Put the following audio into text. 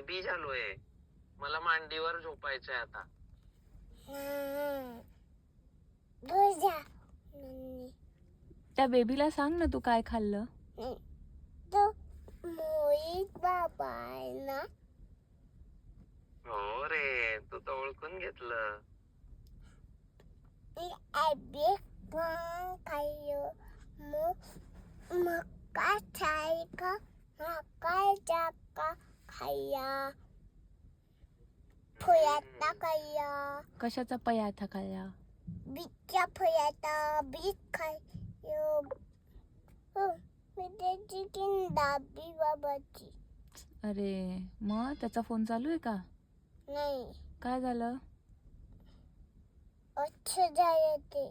Baby झालोय, मला मांडीवर झोपायचंय आता. तुझ्या त्या बेबीला सांग ना तू काय खाल्लं. तो मोहित बाबा आहे ना. हो रे, तू तर ओळखून घेतलं. अबे पण खायो मका का मका का खाया फुयाता खाया कशाचा पयाठा खाल्ला. बीटच्या फुयाता बीट खायो. हो मी त्याची किंडाबी बाबाची. अरे मग त्याचा फोन चालू आहे का. नाही काय झालं. अच्छा जायते.